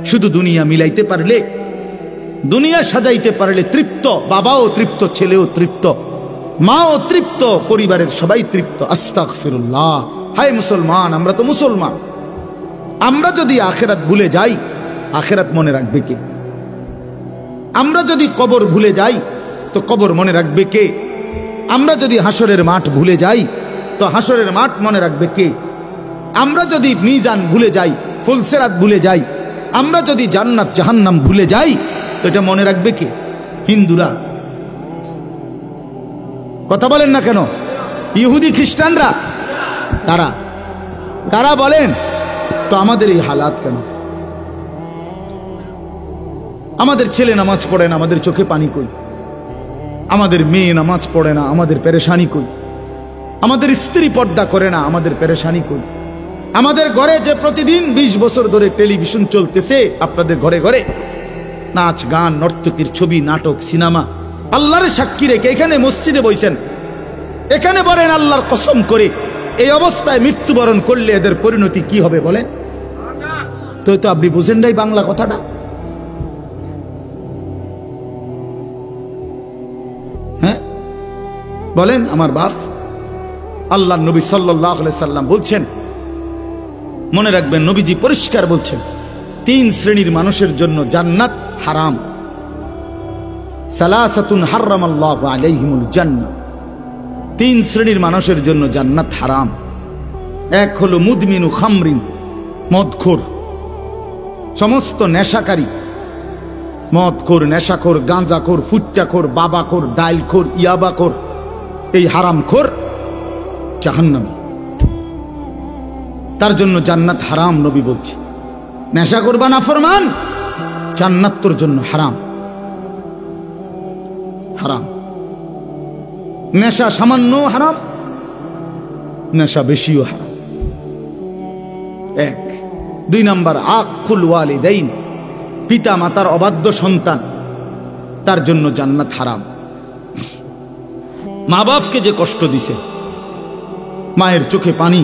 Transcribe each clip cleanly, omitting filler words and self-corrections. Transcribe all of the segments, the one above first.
শুধু দুনিয়া মিলাইতে পারলে, দুনিয়া সাজাইতে পারলে তৃপ্ত, বাবাও তৃপ্ত, ছেলেও তৃপ্ত, মাও তৃপ্ত, পরিবারের সবাই তৃপ্ত। আস্তাগফিরুল্লাহ। হায় মুসলমান, আমরা তো মুসলমান। আমরা যদি আখেরাত ভুলে যাই, আখেরাত মনে রাখবে কে? আমরা যদি কবর ভুলে যাই, তো কবর মনে রাখবে কে? আমরা যদি হাসরের মাঠ ভুলে যাই, তো হাসরের মাঠ মনে রাখবে কে? আমরা যদি মিজান ভুলে যাই, ফুলসেরাত ভুলে যাই, আমরা যদি জান্নাত জাহান্নাম ভুলে যাই, তো এটা মনে রাখবে কে? হিন্দুরা। কথা বলেন না কেন? ইহুদি খ্রিস্টানরা? কারা কারা বলেন? তো আমাদের এই হালাত কেন? আমাদের ছেলে নামাজ পড়ে না, আমাদের চোখে পানি কই? আমাদের মেয়ে নামাজ পড়ে না, আমাদের পেরেশানি কই? আমাদের স্ত্রী পর্দা করে না, আমাদের পেরেশানি কই? আমাদের ঘরে যে প্রতিদিন 20 বছর ধরে টেলিভিশন চলতেছে, আপনাদের ঘরে ঘরে নাচ গান, নর্তকীর ছবি, নাটক, সিনেমা, আল্লাহর সাক্ষী রেখে এখানে মসজিদে বইছেন, এখানে বলেন আল্লাহর কসম করে, এই অবস্থায় মৃত্যুবরণ করলে এদের পরিণতি কি হবে বলেন? তো আপনি বুঝেন নাই বাংলা কথাটা? হ্যাঁ বলেন আমার বাপ। আল্লাহ নবী সাল্লাল্লাহু আলাইহি সাল্লাম বলছেন, মনে রাখবেন, নবীজি পরিষ্কার বলছেন, 3 শ্রেণীর মানুষের জন্য জান্নাত হারাম। সালাসাতুন হারামাল্লাহু আলাইহিমুল জান্নাহ, 3 শ্রেণীর মানুষের জন্য জান্নাত হারাম। এক হলো মুদমিনু খামরিন, মদখোর, সমস্ত নেশাকারী, মদখোর, নেশাখোর, গাঁজাখোর, ফুট্টাখোর, বাবাখোর, ডাইলখোর, ইয়াবাখোর, এই হারামখোর জাহান্নামী, তার জন্য জান্নাত হারাম। নবী বলছে, নেশা করবা নাফরমান, জান্নাত তোর জন্য হারাম। হারাম। নেশা সামান্য হারাম, নেশা বেশিও হারাম। 1। 2 নাম্বার, আকুল ওয়ালিদাইন, পিতা মাতার অবাধ্য সন্তান, তার জন্য জান্নাত হারাম। মা বাপকে যে কষ্ট দিছে, মায়ের চোখে পানি,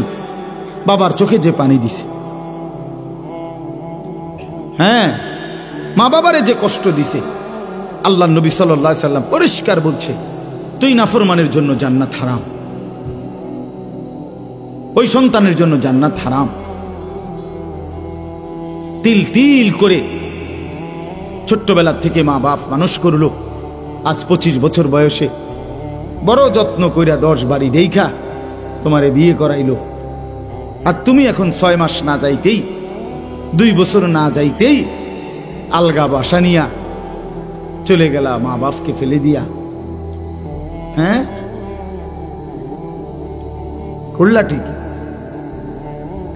বাবার চোখে যে পানি দিছে, হ্যাঁ, মা বাবারে যে কষ্ট দিছে, আল্লাহ নবী সাল্লাল্লাহু আলাইহি সাল্লাম পরিষ্কার বলছে, তুই নাফরমানের জন্য জান্নাত হারাম, ওই সন্তানের জন্য জান্নাত হারাম। তিল তিল করে ছোট্টবেলা থেকে মা বাপ মানুষ করলো, আজ 25 বছর বয়সে বড় যত্ন কইরা 10 বাড়ি দেইখা তোমারে বিয়ে করাইলো, আর তুমি এখন 6 মাস না যাইতেই, 2 বছর না যাইতেই আলগা বাসা নিয়া চলে গেলা মা বাপকে ফেলে দিয়া। হ্যাঁ, করলা ঠিক,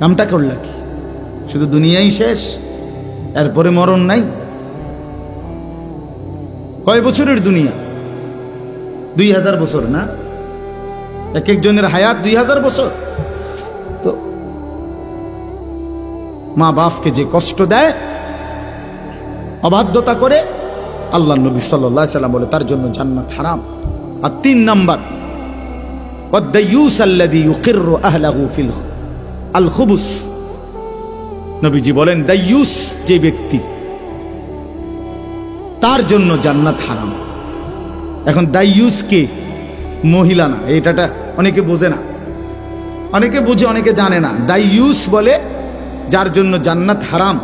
কামটা করলা কি? শুধু দুনিয়াই শেষ, এরপরে মরণ নাই? কয় বছরের দুনিয়া? 2000 বছর না? এক একজনের হায়াত 2000 বছর। তো মা বাপকে যে কষ্ট দেয়, অবাধ্যতা করে, আল্লাহ নবী সাল্লাল্লাহু আলাইহি সাল্লাম বলে তার জন্য জান্নাত হারাম। আর 3 নাম্বার, ওয়াদ-দায়ুস আল্লাযী ইউকিররু আহলাহু ফিল আল খুবুস, নবীজি বলেন দায়ুস যে ব্যক্তি, তার জন্য জান্নাত হারাম। এখন দায়ুস কে? মহিলা না, এটাটা অনেকে বোঝে না, অনেকে বুঝে অনেকে জানে না। দায়ুস বলে যার জন্য জান্নাত হারাম।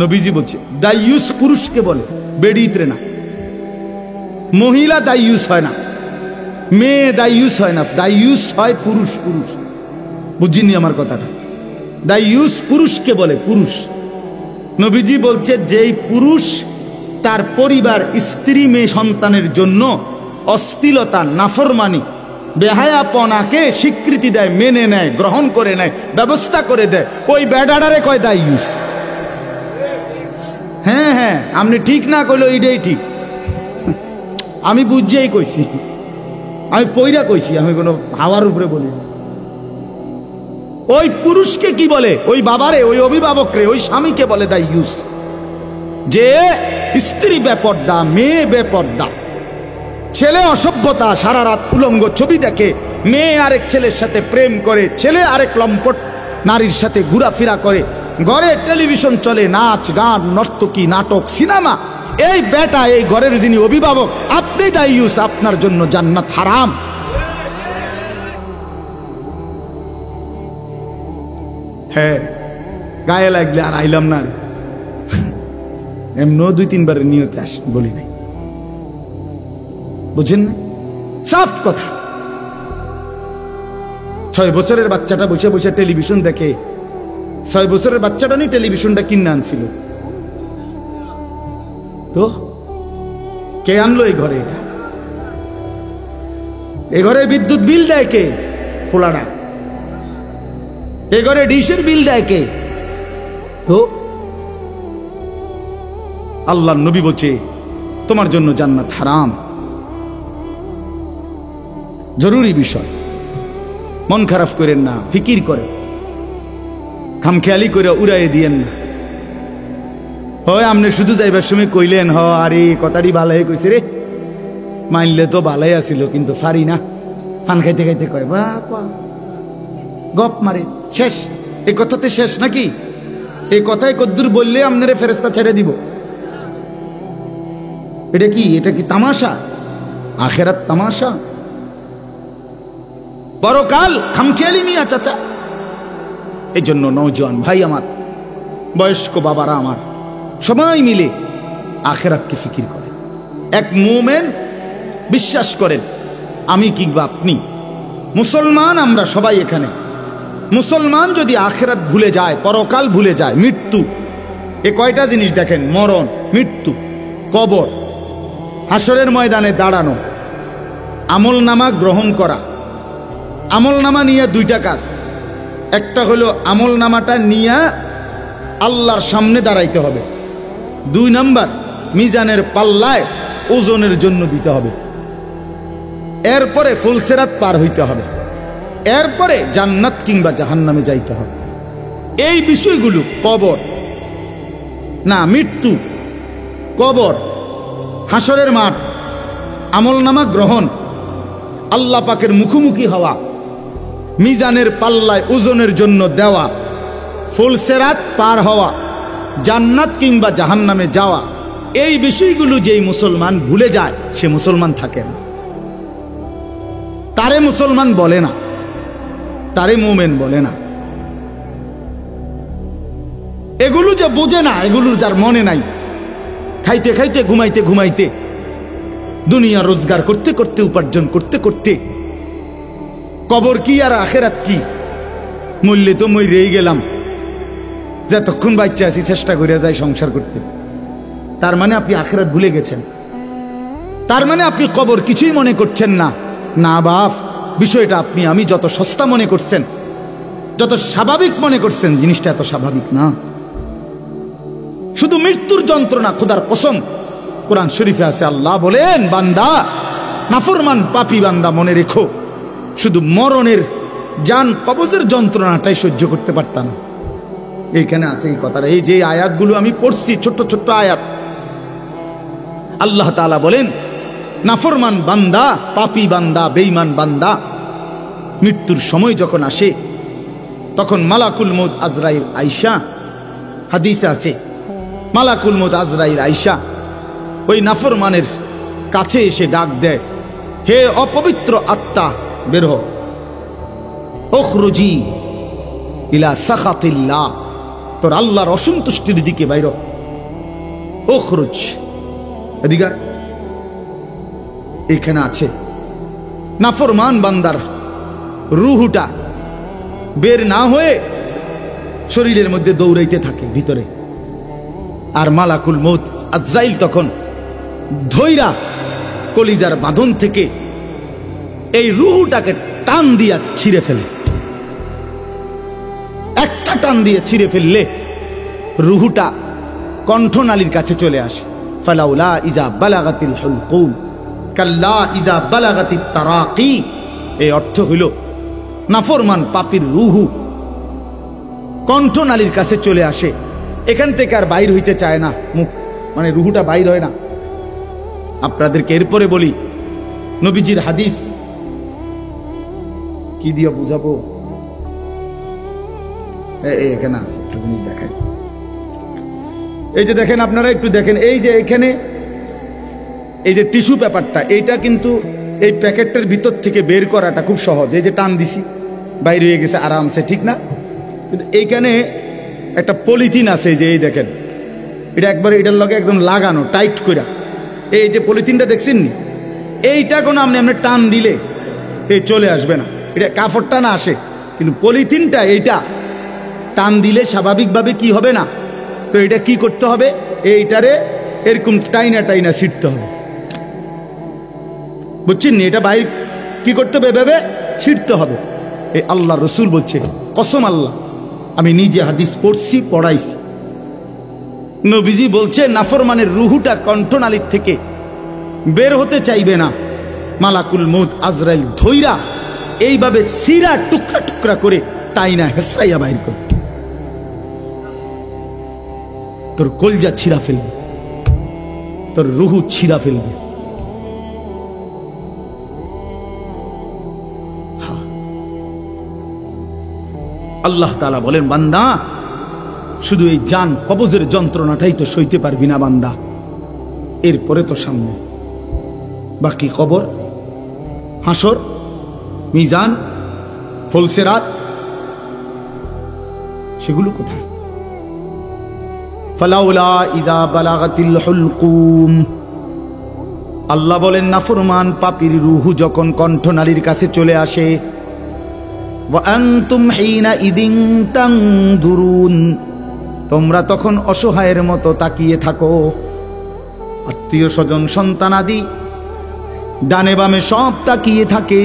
নবীজি বলছে দায়ুস পুরুষকে বলে, বেড়িত্রে না। মহিলা দায়ুস হয় না, মেয়ে দায়ুস হয় না, দায়ুস হয় পুরুষ। পুরুষ বুঝিনি আমার কথাটা? দায়ুস পুরুষকে বলে, পুরুষ। নবীজি বলছে যেই পুরুষ তার পরিবার, স্ত্রী, মেয়ে, সন্তানের জন্য অশ্লীলতা, নাফরমানি, বেহায়াপনাকে স্বীকৃতি দেয়, মেনে নেয়, গ্রহণ করে নেয়, ব্যবস্থা করে দেয়, ওই বেডাডারে কয় দায়ুস। হ্যাঁ হ্যাঁ, আপনি ঠিক না কইলো এটাই ঠিক, আমি বুঝিয়েই কইছি, আমি পইরা কইছি, আমি কোনো হাওয়ার উপরে বলি। ওই পুরুষকে কি বলে? ওই বাবারে, ওই অভিভাবকরে, ওই স্বামীকে বলে দায়ুস। যে স্ত্রী বেপর্দা, মেয়ে বেপর্দা, ছেলে অসভ্যতা, সারা রাত উলঙ্গ ছবি দেখে, মেয়ে আরেক ছেলের সাথে প্রেম করে, ছেলে আরেক লম্পট নারীর সাথে ঘোরাফেরা করে, ঘরে টেলিভিশন চলে, নাচ গান নর্তকী নাটক সিনেমা, এই বেটা এই ঘরের যিনি অভিভাবক আপনি দায়ুস, আপনার জন্য জান্নাত হারাম। হ্যাঁ গায়ে লাগলে আর আইলাম না, এমনও 2-3 বার নিয়তে বলি নাই, বুঝেন না? সাফ কথা। 6 বছরের বাচ্চাটা বসে বসে টেলিভিশন দেখে। 6 বছরের বাচ্চাটা নি টেলিভিশনটা কিনে আনছিল, তো কে আনলো এই ঘরে? এটা এই ঘরে বিদ্যুৎ বিল দেয় কে? ফোলানা। এই ঘরে ডিশের বিল দেয় কে? তো আল্লাহর নবী বলছে তোমার জন্য জান্নাত হারাম। জরুরি বিষয়, মন খারাপ করেন না, ফিকির করে খামখেয়ালি করে উড়াইয়ে দিয়েন না। হয় আপনি শুধু যাইবার সময় কইলেন হ আরে কথাটি ভালাই কইছে রে, মানলে তো ভালাই আসিল কিন্তু ফারি না, ফান খাইতে খাইতে কয় বাবা গপ মারে, শেষ। এই কথাতে শেষ নাকি? এই কথায় কদ্দুর বললে আপনারে ফেরেশতা ছেড়ে দিব? এটা কি? এটা কি তামাশা? আখেরাত তামাশা? পরকাল খামখেয়ালি মিয়া চাচা। এই জন্য নওজোয়ান ভাই আমার, বয়স্ক বাবারা আমার, সবাই মিলে আখেরাতকে ফিকির করে। এক মুমিন বিশ্বাস করেন, আমি কিংবা আপনি মুসলমান, আমরা সবাই এখানে মুসলমান, যদি আখেরাত ভুলে যায়, পরকাল ভুলে যায়, মৃত্যু, এ কয়টা জিনিস দেখেন, মরণ, মৃত্যু, কবর, হাসরের ময়দানে দাঁড়ানো, আমল নামা গ্রহণ করা। আমল নামা নিয়ে 2টা কাজ। একটা হলো আমল নামাটা নিয়ে আল্লাহর সামনে দাঁড়াইতে হবে। 2 নাম্বার, মিজানের পাল্লায় ওজনের জন্য দিতে হবে। এরপরে ফুলসিরাত পার হইতে হবে। এরপরে জান্নাত কিংবা জাহান্নামে যাইতে হবে। এই বিষয়গুলো, কবর না, মৃত্যু, কবর, হাসরের মাঠ, আমলনামা গ্রহণ, আল্লাহ পাকের মুখোমুখি হওয়া, মিজানের পাল্লায় ওজনের জন্য দেওয়া, ফুলসিরাত পার হওয়া, জান্নাত কিংবা জাহান্নামে যাওয়া, এই বিষয়গুলো যেই মুসলমান ভুলে যায় সে মুসলমান থাকে না, তারে মুসলমান বলে না, তারে মুমিন বলে না। এগুলো যে বোঝে না, এগুলো যার মনে নাই, খাইতে খাইতে ঘুমাইতে ঘুমাইতে, দুনিয়া রোজগার করতে করতে, উপার্জন করতে করতে, কবর কি আর আখেরাত কি, মরলে তো মরেই গেলাম, যতক্ষণ বাচ্চা আছি চেষ্টা করে যাই সংসার করতে, তার মানে আপনি আখেরাত ভুলে গেছেন, তার মানে আপনি কবর কিছুই মনে করছেন না। না বাপ, বিষয়টা আপনি আমি যত সস্তা মনে করছেন, যত স্বাভাবিক মনে করছেন, জিনিসটা এত স্বাভাবিক না। শুধু মৃত্যুর যন্ত্রণা, খোদার কসম কোরআন শরীফে আছে, আল্লাহ বলেন বান্দা, নাফরমান পাপী বান্দা, মনে রেখো শুধু মরণের জান কবজের যন্ত্রণাটাই সহ্য করতে পারতাম না। এইখানে আছে এই কথাটা। এই যে আয়াতগুলো আমি পড়ছি, ছোট্ট ছোট্ট আয়াত, আল্লাহ তাআলা বলেন নাফরমান বান্দা, পাপী বান্দা, বেঈমান বান্দা, মৃত্যুর সময় যখন আসে তখন মালাকুল মউত আজরাইল আইসা, হাদিসে আছে মালাকুল মউত আজরাইল আইসা ওই নাফরমানের কাছে এসে ডাক দেয়, হে অপবিত্র আত্মা বের হও, উখরুজি ইলা সাখাতিল্লাহ, তোর আল্লাহর অসন্তুষ্টির দিকে বাইর হ, উখরুজ। এদিকে এখানে আছে নাফরমান বান্দার রুহুটা বের না হয়ে শরীরের মধ্যে দৌড়াইতে থাকে ভিতরে, আর মালাকুল মউত আজরাইল তখন ধৈরা কলিজার বাঁধন থেকে এই রুহুটাকে টান দিয়া ছিঁড়ে ফেলে। একটা টান দিয়ে ছিঁড়ে ফেললে রুহুটা কণ্ঠনালীর কাছে চলে আসে। ফালাউলা ইজা বালাগাতিল হুলকুম কাল্লা ইজা বালাগাতিত তারাকি। এই অর্থ হইল নাফরমান পাপীর রুহু কণ্ঠনালীর কাছে চলে আসে, এখান থেকে আর বাইর হইতে চায় না, মুখ মানে রুহুটা বাইর হয় না। আপনাদেরকে এরপরে বলি, নবীজির হাদিস কি দিয়ে বুঝাবো, এখানে আছে একটা জিনিস দেখাই। এই যে দেখেন, আপনারা একটু দেখেন, এই যে এখানে এই যে টিস্যু পেপারটা, এইটা কিন্তু এই প্যাকেটটার ভিতর থেকে বের করাটা খুব সহজ। এই যে টান দিছি, বাইরে হয়ে গেছে আরামসে, ঠিক না? কিন্তু এইখানে একটা পলিথিন আছে, এই যে এই দেখেন, এটা একবারে এটার লগে একদম লাগানো টাইট করে। এই যে পলিথিনটা দেখছেন নি, এইটা কোনো আপনি টান দিলে এই চলে আসবে না, এটা কাপড়টা না আসে, কিন্তু পলিথিনটা এইটা টান দিলে স্বাভাবিকভাবে কি হবে না। তো এটা কি করতে হবে, এইটারে এরকম টাইনা টাইনা ছিটতে হবে, বুঝছেন নি? এটা বাইরে কি করতে হবে, ভেবে ছিটতে হবে। এই আল্লাহ রসুল বলছে, কসম আল্লাহ, আমি নিজে হাদিস পড়ছি, পড়াইছি, নবীজি বলছে নাফরমানের রুহুটা কণ্ঠনালীর থেকে বের হতে চাইবে না, মালাকুল মউত আজরাইল ধইরা এইভাবে সিরা টুকরা টুকরা করে টাইনা হেসরাইয়া বাইর করে তোর কলজা ছিঁড়া ফেলবে, তোর রুহু ছিঁড়া ফেলবে। আল্লাহ তাআলা বলেন, বান্দা শুধু এই জান কবজের যন্ত্রণাটাই তো সইতে পারবি না বান্দা, এরপরে তো সামনে বাকি কবর, হাসর, মিজান, ফুলসিরাত, সেগুলো কোথায়? ফালাউলা ইযা বালাগাতিল হুলকুম, আল্লাহ বলেন নাফরমান পাপীর রূহ যখন কণ্ঠনালীর কাছে চলে আসে, ওয়া আনতুম হিনা ইদিন তানদুরুন, তোমরা তখন অসহায়ের মতো তাকিয়ে থাকো। আত্মীয় স্বজন সন্তানাদি ডানে বামে সব তাকিয়ে থাকে,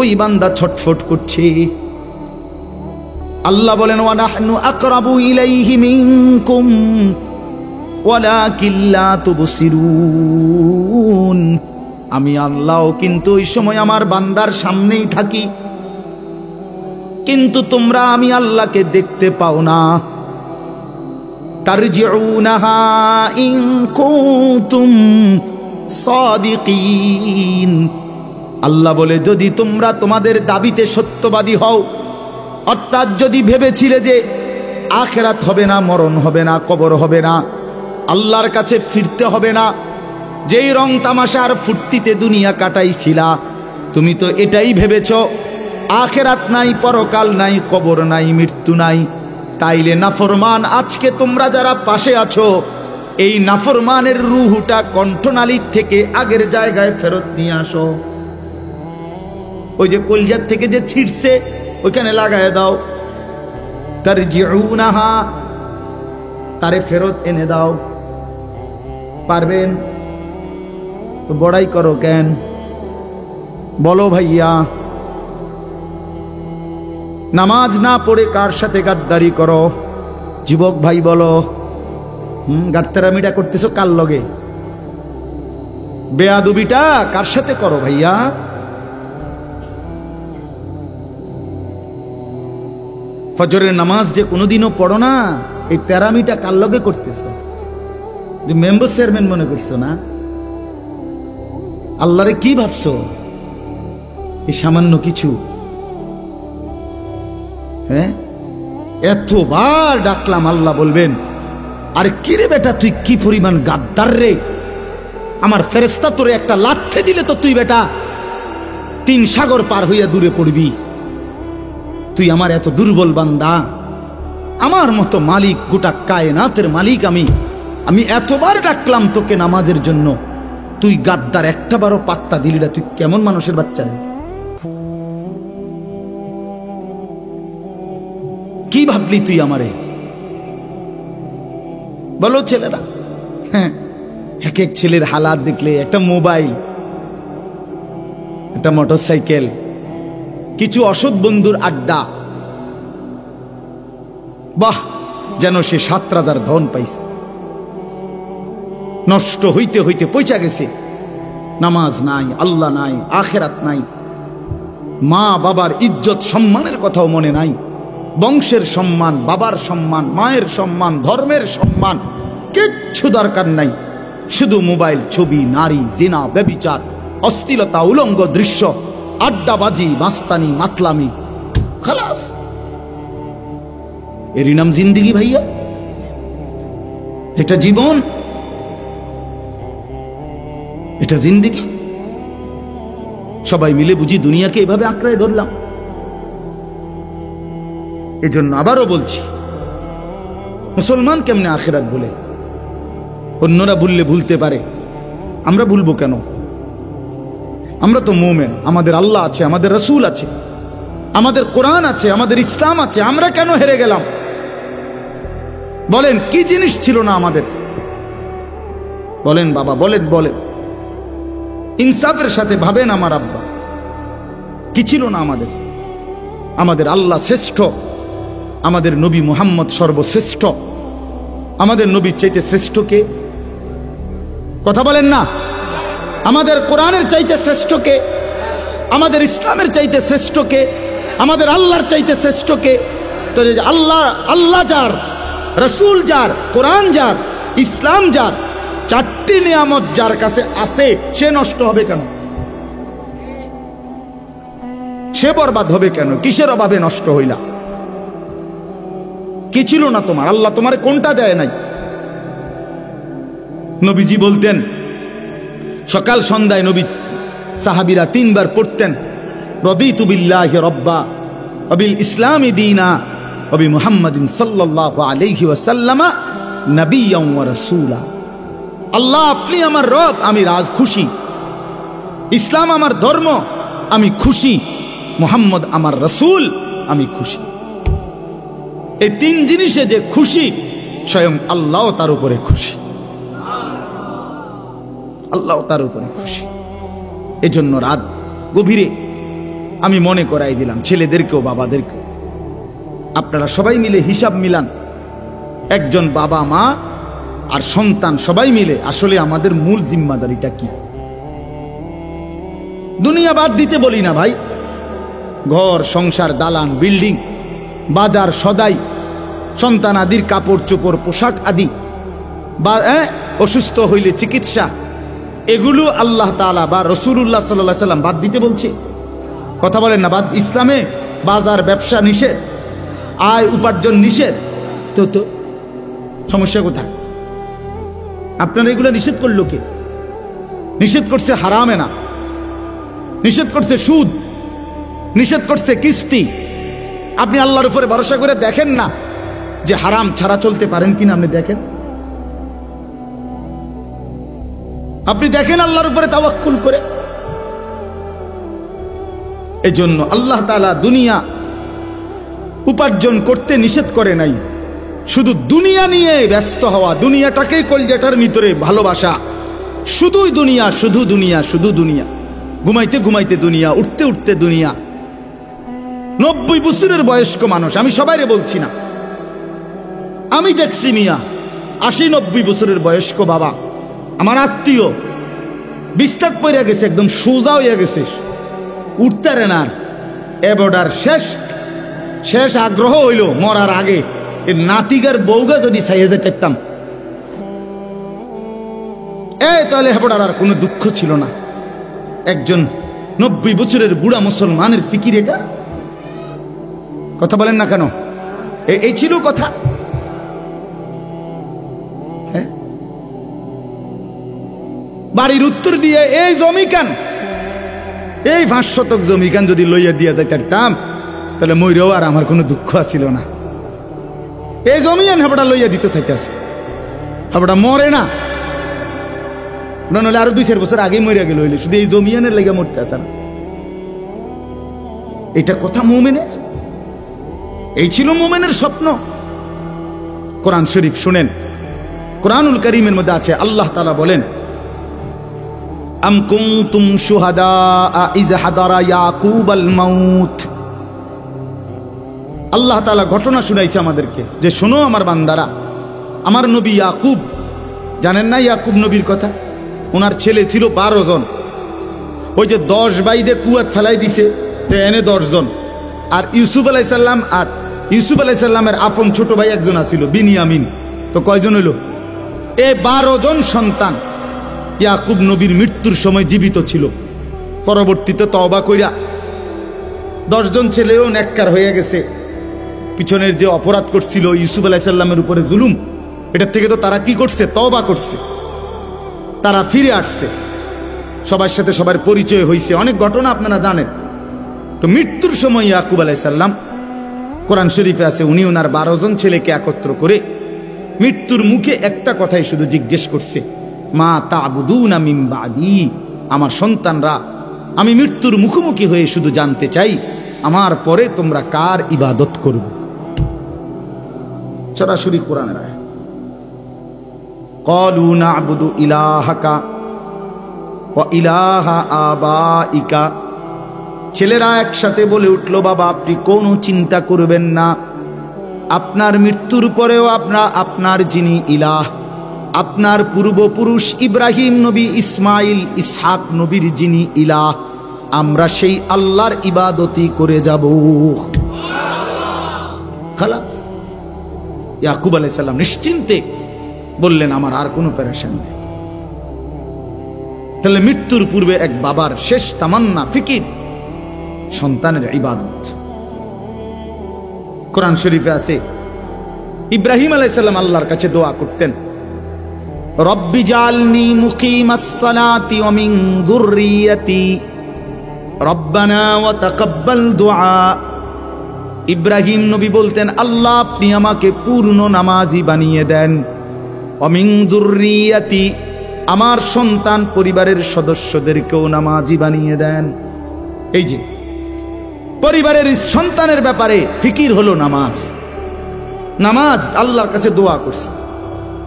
ওই বান্দা ছটফট করছে। আল্লাহ বলেন, ওয়া নাহনু আকরাবু ইলাইহি মিনকুম ওয়ালাকিন লা তুবসিরুন, আমি আল্লাহও কিন্তু ওই সময় আমার বান্দার সামনেই থাকি, কিন্তু তোমরা আমি আল্লাহকে দেখতে পাও না। তারজিউনাহা ইন কুনতুম সাদিকিন, আল্লাহ বলে যদি তোমরা তোমাদের দাবিতে সত্যবাদী হও, অর্থাৎ যদি ভেবেছিলে যে আখিরাত হবে না, মরণ হবে না, কবর হবে না, আল্লাহর কাছে ফিরতে হবে না, যেই রং তামাশার ফুর্তিতে দুনিয়া কাটাইছিলা, তুমি তো এটাই ভেবেছ আখিরাত নাই, পরকাল নাই, কবর নাই, মৃত্যু নাই। তাইলে নাফরমান আজকে তোমরা যারা পাশে আছো, এই নাফরমানের রূহটা কণ্ঠনালীর থেকে আগের জায়গায় ফেরত নিয়ে আসো। ওই যে কলজার থেকে যে ছিটছে ওইখানে লাগায় দাও। তারজিউনাহা, তারে ফেরত এনে দাও। পারবেন তো বড়াই করো কেন? বলো ভাইয়া, নামাজ না পড়ে কার সাথে গাদ্দারি করো? যুবক ভাই বলো, গাদ্দারামিটা করতেছো কার লগে? বেয়াদবিটা কার সাথে করো ভাইয়া? ফজরের নামাজ যে কোনোদিনও পড়ো না, এই তেরামিটা কার লগে করতেছো? যে মেম্বার চেয়ারম্যান মনে করছো না? আল্লাহরে কি ভাবছো? এই সামান্য কিছু, হ্যাঁ? এতবার ডাকলাম, আল্লাহ বলবেন, আরে কিরে বেটা তুই কি পরিমাণ গাদ্দার রে, আমার ফেরেশতা তোরে একটা লাথি দিলে তো তুই বেটা 3 সাগর পার হইয়া দূরে পড়বি। তুই আমার এত দুর্বল বান্দা, আমার মতো মালিক, গোটা কায়নাতের মালিক আমি এতবার ডাকলাম তোকে নামাজের জন্য, তুই গাদ্দার একটা বারও পাত্তা দিলি না। তুই কেমন মানুষের বাচ্চা রে? কি ভাবলি তুই আমারে? বলো ছেলেরা। হ্যাঁ, এক এক ছেলের হালাত দেখলে, একটা মোবাইল, একটা মোটরসাইকেল, কিছু অসৎ বন্ধুর আড্ডা, বাহ, যেন সে 7 রাজার ধন পাইছে। নষ্ট হইতে হইতে পয়সা গেছে। নামাজ নাই, আল্লাহ নাই, আখেরাত নাই, মা বাবার ইজ্জত সম্মানের কথাও মনে নাই। বংশের সম্মান, বাবার সম্মান, মায়ের সম্মান, ধর্মের সম্মান কিচ্ছু দরকার নাই। শুধু মোবাইল, ছবি, নারী, জিনা, ব্যভিচার, অশ্লীলতা, উলঙ্গ দৃশ্য, আড্ডাবাজি, মাস্তানি, মাতলামি, খালাস। এরই নাম জিন্দিগি ভাইয়া? এটা জীবন? এটা জিন্দিগি? সবাই মিলে বুঝি দুনিয়াকে এভাবে আঁকড়ায় ধরলাম। এজন্য আবারও বলছি, মুসলমান কেমনে আখিরাত ভুলে? অন্যরা ভুললে ভুলতে পারে, আমরা ভুলবো কেন? আমরা তো মুমিন, আমাদের আল্লাহ আছে, আমাদের রাসূল আছে, আমাদের কোরআন আছে, আমাদের ইসলাম আছে। আমরা কেন হেরে গেলাম? বলেন, কি জিনিস ছিল না আমাদের? বলেন বাবা, বলেন বলেন, ইনসাফের সাথে ভাবেন আমার আব্বা, কি ছিল না আমাদের? আমাদের আল্লাহ শ্রেষ্ঠ, আমাদের নবী মুহাম্মদ সর্বশ্রেষ্ঠ। আমাদের নবীর চাইতে শ্রেষ্ঠ কে? কথা বলেন না। আমাদের কোরআনের চাইতে শ্রেষ্ঠ কে? আমাদের ইসলামের চাইতে শ্রেষ্ঠ কে? আমাদের আল্লাহর চাইতে শ্রেষ্ঠ কে? তো আল্লাহ যার, রাসূল যার, কোরআন যার, ইসলাম যার, চারটি নিয়ামত যার কাছে আছে, সে নষ্ট হবে কেন? সে বরবাদ হবে কেন? কিসের অভাবে নষ্ট হইলা? কি ছিল না তোমার? আল্লাহ তোমারে কোনটা দেয় নাই? নবীজি বলতেন, সকাল সন্ধ্যায় নবী সাহাবীরা 3 বার পড়তেন, রাদিতু বিল্লাহি রাব্বা ওয়া বিল ইসলামি দীনা ওয়া বি মুহাম্মাদিন সাল্লাল্লাহু আলাইহি ওয়াসাল্লাম নবিয়্যান ওয়া রাসূলা। আল্লাহ আপনি আমার রব, আমি রাজ খুশি। ইসলাম আমার ধর্ম, আমি খুশি। মুহাম্মদ আমার রাসূল, আমি খুশি। এই 3 জিনিসে যে খুশি, স্বয়ং আল্লাহ তার উপরে খুশি। আল্লাহ তার উপরে খুশি। এজন্য রাত গভীরে আমি মনে করাই দিলাম ছেলেদেরকেও বাবাদেরকেও, আপনারা সবাই মিলে হিসাব মিলান। একজন বাবা মা আর সন্তান সবাই মিলে আসলে আমাদের মূল জিম্মাদারিটা কি? দুনিয়া বাদ দিতে বলি না ভাই, ঘর সংসার, দালান, বিল্ডিং, বাজার সদাই, সন্তান আদির কাপড় চোপড়, পোশাক আদি, বা অসুস্থ হইলে চিকিৎসা, এগুলো আল্লাহ তাআলা বা রাসূলুল্লাহ সাল্লাল্লাহু আলাইহি সাল্লাম বাদ দিতে বলছে? কথা বলেন না। বাদ ইসলামে বাজার ব্যবসা নিষেধ, আয় উপার্জন নিষেধ, তো সমস্যা কোথায়? আপনারা এগুলো নিষেধ করলো কে? নিষেধ করছে হারামে না, নিষেধ করছে সুদ, নিষেধ করছে কিস্তি। আপনি আল্লাহর উপরে ভরসা করে দেখেন না যে হারাম ছাড়া চলতে পারেন কিনা? আপনি দেখেন, আপনি দেখেন আল্লাহর উপরে তাওয়াক্কুল করে। এজন্য আল্লাহ তাআলা দুনিয়া উপার্জন করতে নিষেধ করে নাই, শুধু দুনিয়া নিয়ে ব্যস্ত হওয়া, দুনিয়াটাকেই কলজাটার ভিতরে ভালোবাসা, শুধুই দুনিয়া, শুধু দুনিয়া, শুধু দুনিয়া, ঘুমাইতে ঘুমাইতে দুনিয়া, উঠতে উঠতে দুনিয়া। 90 বছরের বয়স্ক মানুষ, আমি সবাইরে বলছি না, আমি দেখছি মিয়া 80-90 বছরের বয়স্ক বাবা, আমার আত্মীয়, বিস্তার পড়ে গেছে, একদম সোজা হইয়া গেছে, উঠতে না। এবার শেষ আগ্রহ হইল মরার আগে এর নাতিগার বউগা যদি ছাইয়ে যেতাম, তাহলে হেবড়ার আর কোনো দুঃখ ছিল না। একজন 90 বছরের বুড়া মুসলমানের ফিকির এটা? কথা বলেন না কেন? এই ছিল কথা। বাড়ির উত্তর দিয়ে এই জমি কান, এই 5 শতক জমি কান যদি লইয়া দিয়া যাইতাম, তাহলে মইরেও আর আমার কোনো দুঃখ আছিল না। এই জমি আন হাবড়া লইয়া দিতে চাইতেছে, হাবড়া মরে না, নইলে আরো 2-4 বছর আগে মরিয়া গেল, হইলে শুধু এই জমিয়ানের লেগে মরতে আসে না। এটা কথা মুমিনের? এই ছিল মুমিনের স্বপ্ন। কোরআন শরীফ শুনেন, কোরআনুল কারীমের মধ্যে আছে, আল্লাহ তাআলা বলেন, আম কুনতুম শুহাদা ইয হাদারা ইয়াকুবাল মাউত। আল্লাহ তাআলা ঘটনা শুনাইছে আমাদেরকে যে শোনো আমার বান্দারা, আমার নবী ইয়াকুব, জানেন না ইয়াকুব নবীর কথা? ওনার ছেলে ছিল 12 জন। ওই যে 10 বাইদে কুয়াত ফেলাই দিছে, তো এনে 10 জন। আর ইউসুফ আলাইহিস সালাম, আর ইউসুফ আলাইহিস সালামের আপন ছোট ভাই একজন আছিল বিনিয়ামিন, তো কয়জন হইল? এই 12 জন সন্তান ইয়াকুব নবীর মৃত্যুর সময় জীবিত ছিল। পরবর্তীতে তওবা কইরা 10 জন ছেলেও নেককার হয়ে গেছে, পিছনের যে অপরাধ করছিল ইউসুফ আলাইহিস সালামের উপরে জুলুম, এটার থেকে তো তারা কি করছে? তওবা করছে, তারা ফিরে আসছে, সবার সাথে সবার পরিচয় হয়েছে, অনেক ঘটনা আপনারা জানেন। তো মৃত্যুর সময় ইয়াকুব আলাইহিস সালাম, কোরআন শরীফে আছে, উনি ওনার 12 জন ছেলেকে একত্র করে মৃত্যুর মুখে একটা কথাই শুধু জিজ্ঞেস করছে, মা তা'বুদুনা মিন বাদি, আমার সন্তানরা, আমি মৃত্যুর মুখোমুখি হয়ে শুধু জানতে চাই আমার পরে তোমরা কার ইবাদত করবে। সরাসরি কোরআনের আয়াত। ক্বালু না'বুদু ইলাহাকা ওয়া ইলাহা আবাইকা, ছেলেরা একসাথে বলে উঠল, বাবা আপনি কোনো চিন্তা করবেন না, আপনার মৃত্যুর পরেও আপনার যিনি ইলাহ, আপনার পূর্বপুরুষ ইব্রাহিম নবী, ইসমাইল, ইসহাক নবীর যিনি ইলাহ, আমরা সেই আল্লাহর ইবাদতই করে যাব। খালাস। ইয়াকুব আলাইহিস সালাম নিশ্চিন্তে বললেন, আমার আর কোনো পেরেশানি নেই। তাহলে মৃত্যুর পূর্বে এক বাবার শেষ তামান্না, ফিকির সন্তানের ইবাদত। কোরআন শরীফে আছে, ইব্রাহিম আলাইহিস সালাম আল্লাহর কাছে দোয়া করতেন, রব্বি জালনি মুকিমাস সালাতি ওয়া মিন যুররিয়াতি রব্বানা ওয়া তাকাব্বাল দুআ। ইব্রাহিম নবী বলতেন, আল্লাহ আপনি আমাকে পূর্ণ নামাজি বানিয়ে দেন, ওয়া মিন যুররিয়াতি, আমার সন্তান পরিবারের সদস্যদেরকেও নামাজি বানিয়ে দেন। এই যে পরিবারের সন্তানের ব্যাপারে ফিকির হলো নামাজ। নামাজ আল্লাহর কাছে দোয়া করছে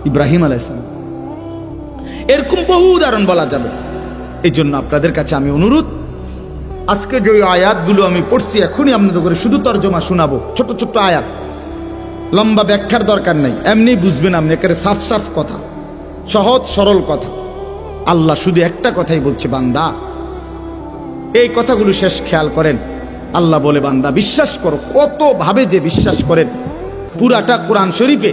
ইব্রাহিম আলাইহিস সালাম। এরকম বহু উদাহরণ বলা যাবে। এই জন্য আপনাদের কাছে আমি অনুরোধ, আজকে যে আয়াতগুলো আমি পড়ছি এখনই আপনাদের করে শুধু তর্জমা শোনাবো, ছোট ছোট আয়াত, লম্বা ব্যাখ্যার দরকার নেই, এমনি বুঝবেন আপনি, একেবারে সাফ সাফ কথা, সহজ সরল কথা। আল্লাহ শুধু একটা কথাই বলছে, বান্দা এই কথাগুলো শেষ খেয়াল করেন। আল্লাহ বলে, বান্দা বিশ্বাস করো। কত ভাবে যে বিশ্বাস করেন। পুরাটা কোরআন শরীফে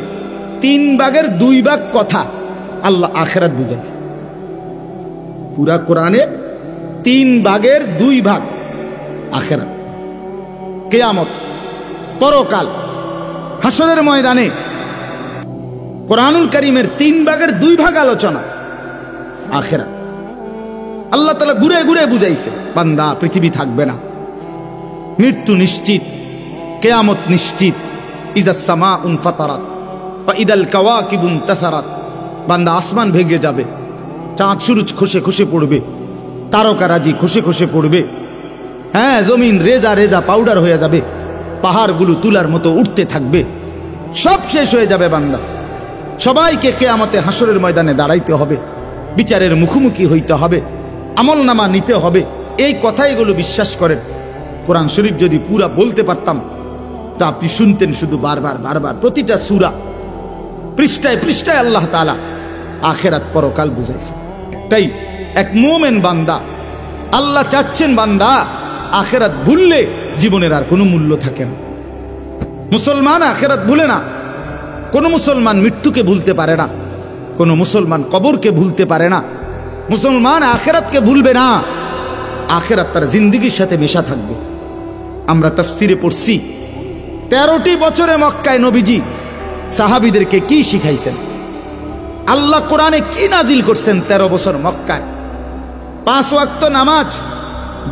3 ভাগের 2 ভাগ কথা আল্লাহ আখিরাত বুঝাইছে। পুরা কোরআনে 3 ভাগের 2 ভাগ আখিরাত, কিয়ামত, পরকাল, হাসরের ময়দানে। কোরআনুল কারীমের 3 ভাগের 2 ভাগ আলোচনা আখিরাত। আল্লাহ তাআলা ঘুরে ঘুরে বুঝাইছে, বান্দা পৃথিবী থাকবে না, মৃত্যু নিশ্চিত, কিয়ামত নিশ্চিত, ইযাস সামাউন ফাতারাত ওয়া ইদাল কাওয়াকিবুন তাসারাত, বান্দা আসমান ভেঙে যাবে, চাঁদ সূরজ খসে খসে পড়বে, তারকারাজি খসে খসে পড়বে, হ্যাঁ জমিন রেজা রেজা পাউডার হয়ে যাবে, পাহাড়গুলো তুলার মতো উঠতে থাকবে, সব শেষ হয়ে যাবে বান্দা। সবাইকে কিয়ামতে হাসরের ময়দানে দাঁড়াইতে হবে, বিচারের মুখোমুখি হইতে হবে, আমলনামা নিতে হবে। এই কথাইগুলো বিশ্বাস করেন। কোরআন শরীফ যদি পুরা বলতে পারতাম তা আপনি শুনতেন শুধু বারবার বারবার, প্রতিটা সূরা পৃষ্ঠায় পৃষ্ঠায় আল্লাহ তাআলা আখিরাত পরকাল বুঝাইছে। তাই এক মুমিন বান্দা, আল্লাহ চাচ্ছেন বান্দা আখিরাত ভুললে জীবনের আর কোনো মূল্য থাকে না। মুসলমান আখিরাত ভুলে না, কোনো মুসলমান মৃত্যুকে ভুলতে পারে না, কোনো মুসলমান কবরকে ভুলতে পারে না, মুসলমান আখিরাতকে ভুলবে না। আখিরাত তার জিন্দেগির সাথে মেশা থাকবে। আমরা তাফসিরে পড়ছি 13টি বছরে মক্কায় নবীজি সাহাবীদেরকে কি শিখাইছেন, আল্লাহ কোরআনে কি নাজিল করছেন 13 বছর মক্কায়। 5 ওয়াক্ত নামাজ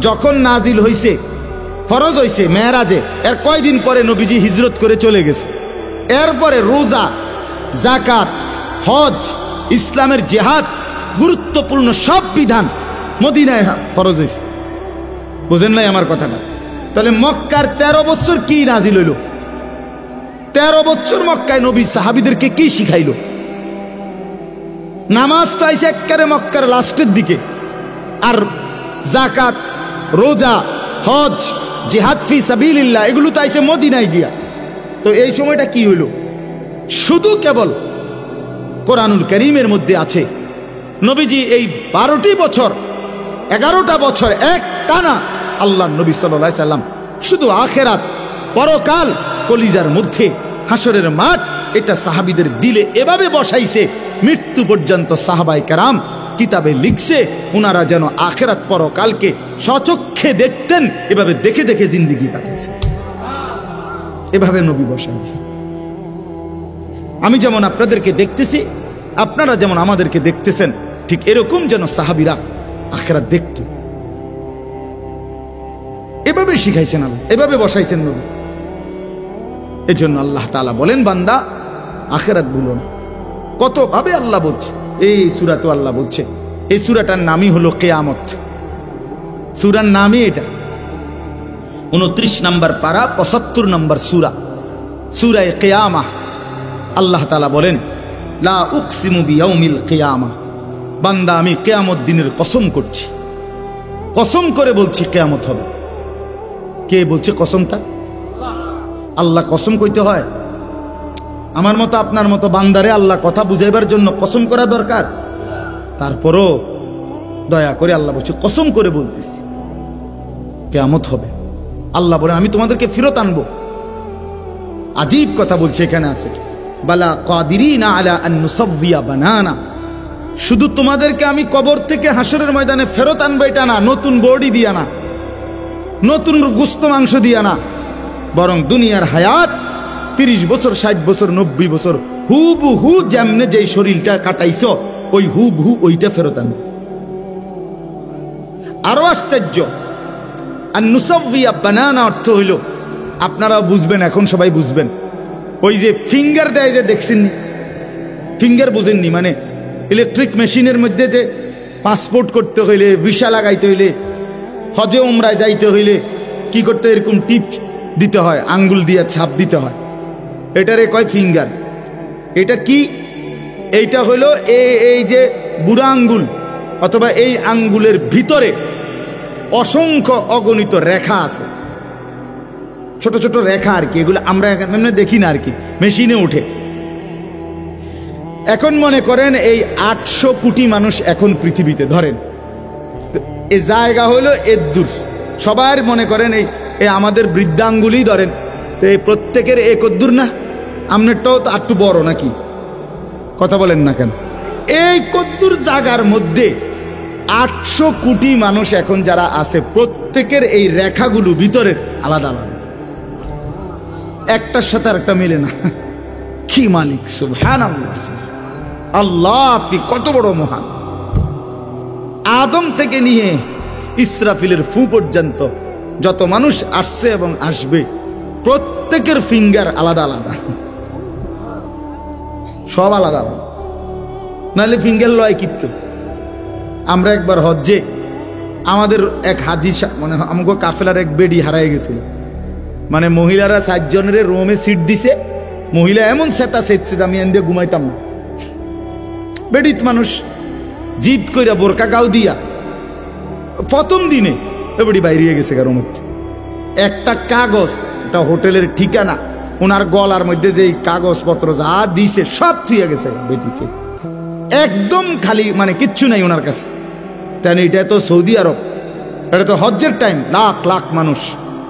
যখন নাজিল হইছে, ফরজ হইছে মেরাজে, এর কয়দিন পরে নবীজি হিজরত করে চলে গেছে। এরপরে রোজা, যাকাত, হজ, ইসলামের জিহাদ, গুরুত্বপূর্ণ সব বিধান মদিনায় ফরজ হইছে। বুঝেন নাই আমার কথাটা? তাহলে মক্কার 13 বছর কি নাজিল হইল? 13 বছর মক্কায় নবী সাহাবীদেরকে কি শিখাইল? নামাজ তো আইছে একেবারে মক্কার লাস্টের দিকে, আর যাকাত, রোজা, হজ, জিহাদ ফি সাবিলিল্লাহ এগুলো তো আইছে মদিনায় গিয়া। তো এই সময়টা কি হইল? শুধু কেবল কোরআনুল কারীমের মধ্যে আছে নবীজি এই 12টি বছর, 11টা বছর এক টানা আল্লাহ নবী সাল্লাল্লাহু আলাইহি সাল্লাম শুধু আখিরাত, পরকাল কলিজার মধ্যে, হাসরের মাঠ, এটা সাহাবীদের দিলে এভাবে বসাইছে, মৃত্যু পর্যন্ত সাহাবায়ে কেরাম কিতাবে লিখছে ওনারা যেন আখিরাত পরকালকে স্বচক্ষে দেখতেন, এভাবে দেখে দেখে জিন্দেগি কাটাইছে। এভাবে নবী বসাই দিছে। আমি যেমন আপনাদেরকে দেখতেছি, আপনারা যেমন আমাদেরকে দেখতেছেন, ঠিক এরকম যেন সাহাবীরা আখিরাত দেখত। এভাবে শিখাইছেন আল্লাহ, এভাবে বসাইছেন নবী। এজন্য আল্লাহ তাআলা বলেন, বান্দা আখিরাত ভুলো না। কত ভাবে আল্লাহ বলছে, এই সূরা তো আল্লাহ বলছে, এই সূরাটার নামই হলো কিয়ামত। সূরার নামই এটা। 29 নম্বর পারা, 75 নম্বর সূরা, সূরা কিয়ামah। আল্লাহ তাআলা বলেন, লা উকসিমু বিয়াউমিল কিয়ামাহ, বান্দা আমি কিয়ামত দিনের কসম করছি, কসম করে বলছি কিয়ামত হবে। কে বলছে কসমটা? আল্লাহ কসম কইতে হয়? আমার মতো আপনার মতো বান্দারে আল্লাহ কথা বুঝাইবার জন্য কসম করা দরকার? তারপরও দয়া করে আল্লাহ বলছে কসম করে বলতেছি কিয়ামত হবে। আল্লাহ বলেন আমি তোমাদেরকে ফেরত আনবো। আজীব কথা বলছে এখানে আছে, বালা কাদিরিনা আলা আন নুসাওয়িয়া বানানা, শুধু তোমাদেরকে আমি কবর থেকে হাসরের ময়দানে ফেরত আনবো এটা না, নতুন বডি দিয়া না, নতুন গোস্ত মাংস দিয়া না, বরং দুনিয়ার হায়াত 30 বছর, 60 বছর, 90 বছর হুবহু যেমনে যেই শরীরটা কাটাইছো ওই হুবহু ওইটা ফেরত আনবো। আরো আশ্চর্য, আর নুসাওয়িয়া বানানা অর্থ হইল, আপনারা বুঝবেন, এখন সবাই বুঝবেন, ওই যে ফিঙ্গার দেয় যে দেখছেন, ফিঙ্গার বুঝেননি? মানে ইলেকট্রিক মেশিনের মধ্যে যে পাসপোর্ট করতে হইলে, ভিসা লাগাইতে হইলে, হজে উমরায় যাইতে হইলে কি করতে, এরকম টিপ দিতে হয়, আঙ্গুল দিয়ে ছাপ দিতে হয়, এটারে কয় ফিঙ্গার। এটা কি? এইটা হলো এই যে বুড়া আঙ্গুল অথবা এই আঙ্গুলের ভিতরে অসংখ্য অগণিত রেখা আছে, ছোট ছোট রেখা আর কি, এগুলো আমরা এখানে দেখি না আর কি, মেশিনে উঠে। এখন মনে করেন এই 800 কোটি মানুষ এখন পৃথিবীতে, ধরেন এই জায়গা হলো এদ্দুর, সবার মনে করেন এই আমাদের বৃদ্ধাঙ্গুলি ধরেন, তো এই প্রত্যেকের এক অদ্দুর না, আপনারটাও তো একটু বড় নাকি? কথা বলেন না কেন? এই কদ্দুর জায়গার মধ্যে 800 কোটি মানুষ এখন যারা আছে, প্রত্যেকের এই রেখাগুলো ভিতরে আলাদা আলাদা, একটার সাথে আরেকটা মিলে না। কি মালিক! সুবহানাল্লাহ, আল্লাহ আপনি কত বড় মহান। আদম থেকে নিয়ে ইসরাফিলের ফু পর্যন্ত যত মানুষ আসছে এবং আসবে, প্রত্যেকের ফিঙ্গার আলাদা আলাদা, সব আলাদা আলাদা, নাহলে ফিঙ্গার লয় কিত্ত। আমরা একবার হজ্জে আমাদের এক হাজি, মানে আমাকে কাফেলার এক বেডি হারাই গেছিল, মানে মহিলারা 4 জনের রুমে সিট দিছে, মহিলা এমন সেতা সেচ্ছে যে আমি এন দিয়ে ঘুমাইতাম না। বেডিত মানুষ জিদ কইরা বোরকা গাও দিয়া প্রথম দিনে বেডি বাইরে গেছে কারোর মধ্যে। একটা কাগজ, একটা হোটেলের ঠিকানা, ওনার গলার মধ্যে যে কাগজপত্র যা দিছে সব থুইয়া গেছে বেটিছে, একদম খালি, মানে কিচ্ছু নাই ওনার কাছে। তাই এটা তো সৌদি আরব, এটা তো হজ্জের টাইম, লাখ লাখ মানুষ,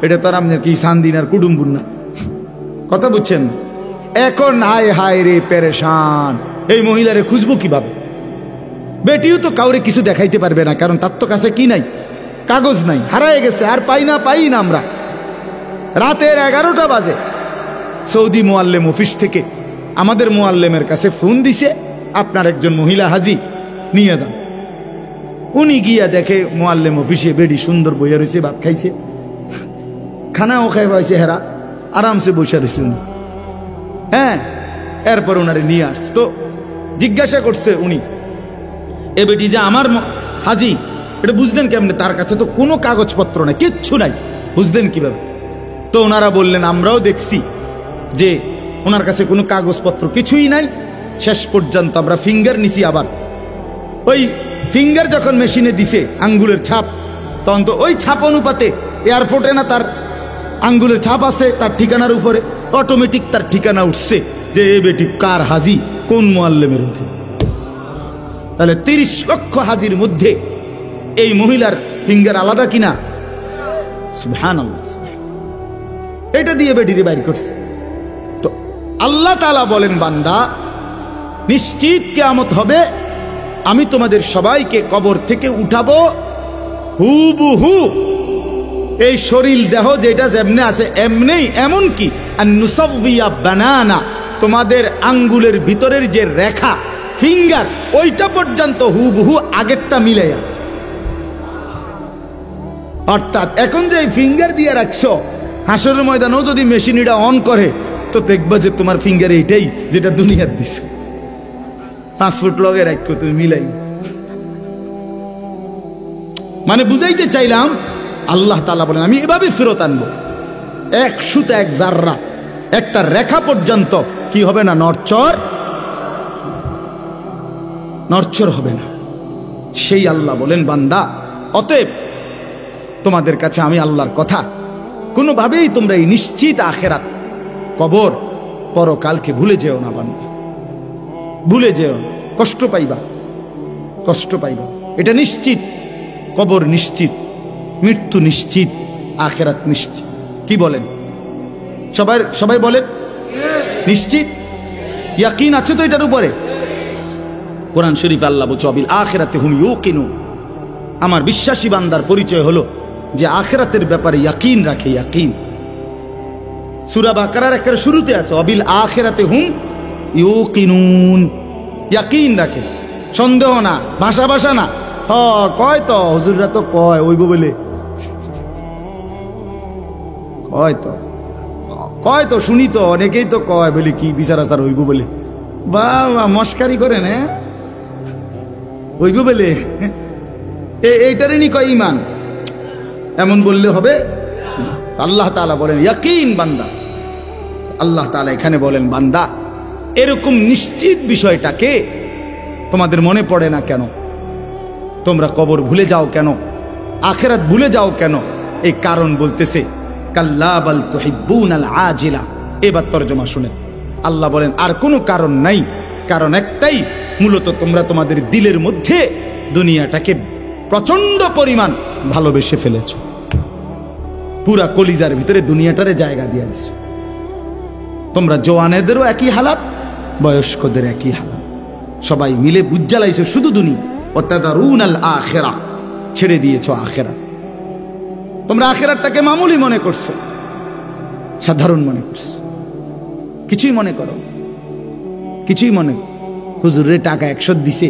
এটা তো আর আপনার কি সান্দিন আর কুটুম্বুর না, কথা বুঝছেন? এখন হায় হায় রে পেরেশান, এই মহিলারে খুঁজবো কিভাবে? বেটিও তো কাউরে কিছু দেখাইতে পারবে না, কারণ তার তো কাছে কি নাই, কাগজ নাই, হারায় গেছে, আর পাই না আমরা। রাতের 11টা বাজে সৌদি মুআল্লিম অফিস থেকে আমাদের মুআল্লিমের কাছে ফোন দিছে, আপনার একজন মহিলা হাজি নিয়ে যান। উনি গিয়া দেখে মুআল্লিম অফিসে বেডি সুন্দর বইয়া রয়েছে, ভাত খাইছে, খানাও খাই পাইছে, হেরা আরামসে বসে রয়েছে উনি। হ্যাঁ, এরপর ওনারে নিয়ে আসছে, তো জিজ্ঞাসা করছে উনি, এ বেটি যে আমার হাজি, এটা বুঝলেন কেমনে? তার কাছে তো কোনো কাগজপত্র নাই, কিচ্ছু নাই, বুঝলেন কিভাবে? তো ওনারা বললেন আমরাও দেখছি যে ওনার কাছে কোনো কাগজপত্র কিছুই নাই। শেষ পর্যন্ত আমরা ফিঙ্গার নিছি, আবার ওই ফিঙ্গার যখন মেশিনে দিছে আঙ্গুলের ছাপ, তখন তো ওই ছাপ অনুপাতে এয়ারপোর্টে না তার আঙ্গুলের ছাপ আছে তার ঠিকানার উপরে, অটোমেটিক তার ঠিকানা উঠছে যে এ বেটি কার হাজি, কোন মুআল্লিমের মধ্যে। তাহলে 30 লক্ষ হাজির মধ্যে এই মহিলার ফিঙ্গার আলাদা কিনা? সুবহানাল্লাহ, এটা দিয়ে বেটিরে বাইর করছে। তো আল্লাহ তাআলা বলেন, বান্দা নিশ্চিত কিয়ামত হবে, আমি তোমাদের সবাইকে কবর থেকে উঠাবো হুবহু, এই শরীর দেহ যেটা যেমনে আছে এমনি, এমন কি আন নুসাউইয়া বানানা, তোমাদের আঙ্গুলের ভিতরের যে রেখা ফিঙ্গার ওইটা পর্যন্ত হুবহু আগেরটা মিলাইয়া। অর্থাৎ এখন যে ফিঙ্গার দিয়ে রাখছো, হাসরের ময়দানও যদি মেশিন এটা অন করে তো দেখবা যে তোমার ফিঙ্গার এইটাই যেটা দুনিয়ার দিছ। 5 ফুট লগে রাখো তুমি মিলাই। মানে বুঝাইতে চাইলাম আল্লাহ তাআলা বলেন আমি এভাবে ফেরত আনবো, এক সুতা এক জাররা একটা রেখা পর্যন্ত কি হবে না, নড়চড় হবে না। সেই আল্লাহ বলেন বান্দা অতএব তোমাদের কাছে আমি আল্লাহর কথা, কোনোভাবেই তোমরা এই নিশ্চিত আখেরাত কবর পরকালকে ভুলে যেও না বান্দা, ভুলে যেও। কষ্ট পাইবা, এটা নিশ্চিত। কবর নিশ্চিত, মৃত্যু নিশ্চিত, আখেরাত নিশ্চিত। কি বলেন সবাই বলেন নিশ্চিত? ইয়াকিন আছে তো এটার উপরে? কোরআন শরীফ আল্লাহ বলছে বিল আখিরাতি হুম ইউকিনুন, আমার বিশ্বাসী বান্দার পরিচয় হলো যে আখিরাতের ব্যাপারে ইয়াকিন রাখে। ইয়াকিন সূরা বাকারার একেবারে শুরুতে আছে বিল আখিরাতি হুম ইউকিনুন, ইয়াকিন রাখে, সন্দেহ না, ভাষা না। কয় তো হুজুররা তো কয় ওইব বলে, কয় তো শুনি তো, অনেকেই তো কয় বলে কি বিচার আচার হইব বলে, বা মস্কারি করেন, হ্যাঁ হইব বলে এইটারে নি কয় ইমান, এমন বললে হবে? আল্লাহ তাআলা বলেন ইয়াকিন বান্দা। আল্লাহ তাআলা এখানে বলেন বান্দা এরকম নিশ্চিত বিষয়টাকে তোমাদের মনে পড়ে না কেন? তোমরা কবর ভুলে যাও কেন? আখিরাত ভুলে যাও কেন? এই কারণ বলতেছে কাল্লা বাল তুহিব্বুনাল আজিলা। এবার তরজমা শুনেন, আল্লাহ বলেন আর কোনো কারণ নাই, কারণ একটাই, মূলত তোমরা তোমাদের দিলের মধ্যে দুনিয়াটাকে প্রচন্ড পরিমাণ ভালোবেসে ফেলেছ। পুরা কলিজার ভিতরে দুনিয়াটারে জায়গা দিয়ে দিছ। তোমরা জওয়ানেদেরও একই হালাত, বয়স্কদের একই হালাত, সবাই মিলে বুজ্জালাইছো শুধু দুনিয়া। ওয়াতাদারুনাল আখিরা, ছেড়ে দিয়েছো আখিরাত। তোমরা আখিরাতটাকে মামুলি মনে করছো, সাধারণ মনে করছো, কিছুই মনে করো, কিছুই মনে। হুজুরের টাকা 100 দিছে,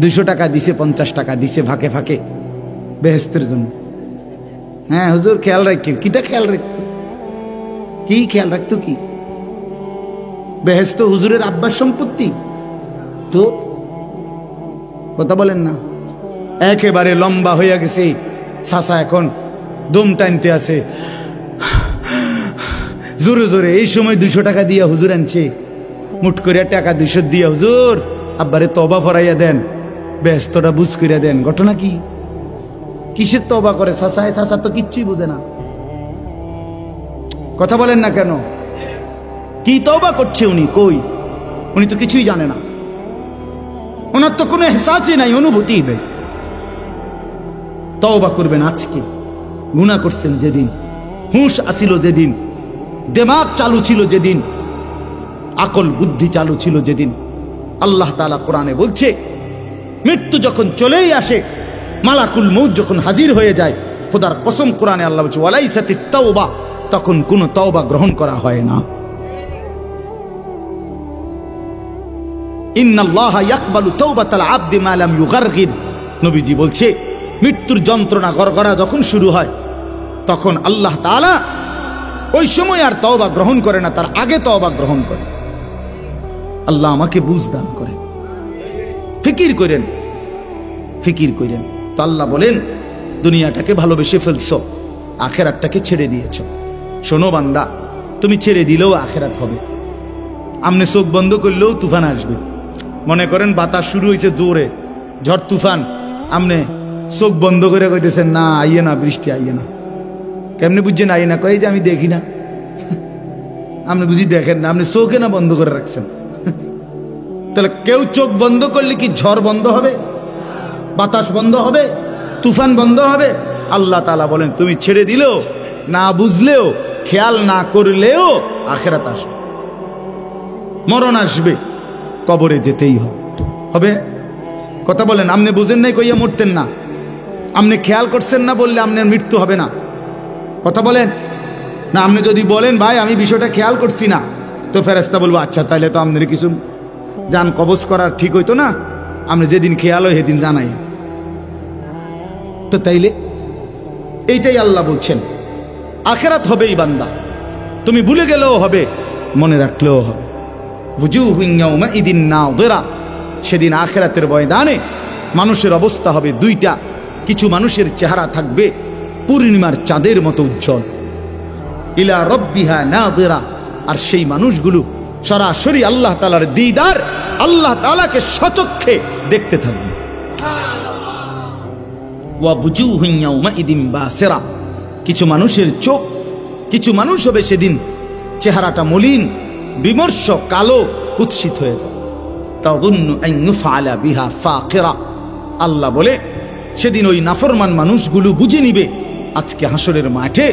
200 টাকা দিছে, 50 টাকা দিছে ফাঁকে ফাঁকে বেহেস্তের জন্য। হ্যাঁ হুজুর খেয়াল রাখেন, কিটা খেয়াল রাখতো? কি খেয়াল রাখতো? কি বেহেস্ত হুজুরের আব্বার সম্পত্তি তো? কথা বলেন না। একেবারে লম্বা হইয়া গেছে চাচা, এখন দম টানতে আছে জোরে জোরে। এই সময় 200 টাকা দিয়া হুজুর আনছে, মুট করিয়া টাকা 200 দিয়া হুজুর আব্বারে তওবা ফরাইয়া দেন, ব্যস্তটা বুঝ করিয়া দেন। ঘটনা কি? কিসের তওবা করে চাচা? চাচা তো কিচ্ছুই বুঝে না। কথা বলেন না কেন? কি তওবা করছে উনি? কই, উনি তো কিছুই জানে না, ওনার তো কোনো এহসাসই নাই, অনুভূতি নেই। তওবা করবেন আজকে। গুনাহ করছেন যেদিন, হুঁশ আসিল যেদিন, দিমাগ চালু ছিল যেদিন, আকল বুদ্ধি চালু ছিল যেদিন। আল্লাহ তাআলা কোরআনে বলছে মৃত্যু যখন চলেই আসে, মালাকুল মউত যখন হাজির হয়ে যায়, খোদার কসম কোরআনে আল্লাহ বলছে ওয়ালাইসাতিত তাওবা, তখন কোনো তওবা গ্রহণ করা হয় না। ইন্নাল্লাহা ইয়াকবালু তাওবাতাল আবদি মা লাম ইউগারগির। নবীজি বলছে মৃত্যুর যন্ত্রণা গড়গড়া যখন শুরু হয়, তখন আল্লাহ তাআলা ওই সময় আর তওবা গ্রহণ করে না, তার আগে তওবা গ্রহণ করে। আল্লাহ আমাকে বুঝ দান করেন, ফিকির করেন। তো আল্লাহ বলেন দুনিয়াটাকে ভালোবেসে ফেলছো, আখেরাতটাকে ছেড়ে দিয়েছ। শোনো বান্দা, তুমি ছেড়ে দিলেও আখেরাত হবে। আমনে চোখ বন্ধ করলেও তুফান আসবে। মনে করেন বাতাস শুরু হয়েছে জোরে, ঝড় তুফান, আমনে চোখ বন্ধ করে কইতেছেন না আইয়ে না, বৃষ্টি আইয়ে না। কেমনে বুঝছেন আইয়ে না? কই যে আমি দেখি না। আপনি বুঝি দেখেন না, আপনি চোখে না বন্ধ করে রাখছেন। তাহলে কেউ চোখ বন্ধ করলে কি ঝড় বন্ধ হবে? বাতাস বন্ধ হবে? তুফান বন্ধ হবে? আল্লাহ তাআলা বলেন তুমি ছেড়ে দিলেও, না বুঝলেও, খেয়াল না করলেও আখিরাত আসবে, মরণ আসবে, কবরে যেতেই হবে। কথা বলেন, আপনি বুঝেন নাই কইয়া মরতেন না, আপনি খেয়াল করছেন না বললে আপনার মৃত্যু হবে না। কথা বলেন, না আপনি যদি বলেন ভাই আমি বিষয়টা খেয়াল করছি না, তো ফেরেশতা বলবো আচ্ছা তাহলে তো আপনার কিছু জান কবজ করার ঠিক হইতো না, আপনি যেদিন খেয়াল হয় সেদিন জানাই। তো তাইলে এইটাই আল্লাহ বলছেন, আখিরাত হবেই বান্দা, তুমি ভুলে গেলেও হবে, মনে রাখলেও হবে। ওয়ুজুহুন ইয়াওমাইদিন নাযিরা, সেদিন আখিরাতের ময়দানে মানুষের অবস্থা হবে দুইটা। কিছু মানুষের চেহারা থাকবে পূর্ণিমার চাঁদের মতো উজ্জ্বল, ইলা রাব্বিহা নাযিরা, আর সেই মানুষগুলো সরাসরি আল্লাহ তাআলার দিদার, আল্লাহ তাআলাকে সচক্ষে দেখতে থাকবে। ওয়া বুজুহুন ইয়াওমাইদিন বাসিরা, কিছু মানুষের চোখ, কিছু মানুষ হবে সেদিন চেহারাটা মলিন, বিমর্ষ, কালো, কুৎসিত হয়ে যায়। তাযুন্নু আন ইউফআলা বিহা ফাকিরা, আল্লাহ বলে সেদিন ওই নাফরমান মানুষগুলো বুঝে নিবে আজকে হাসরের মাঠে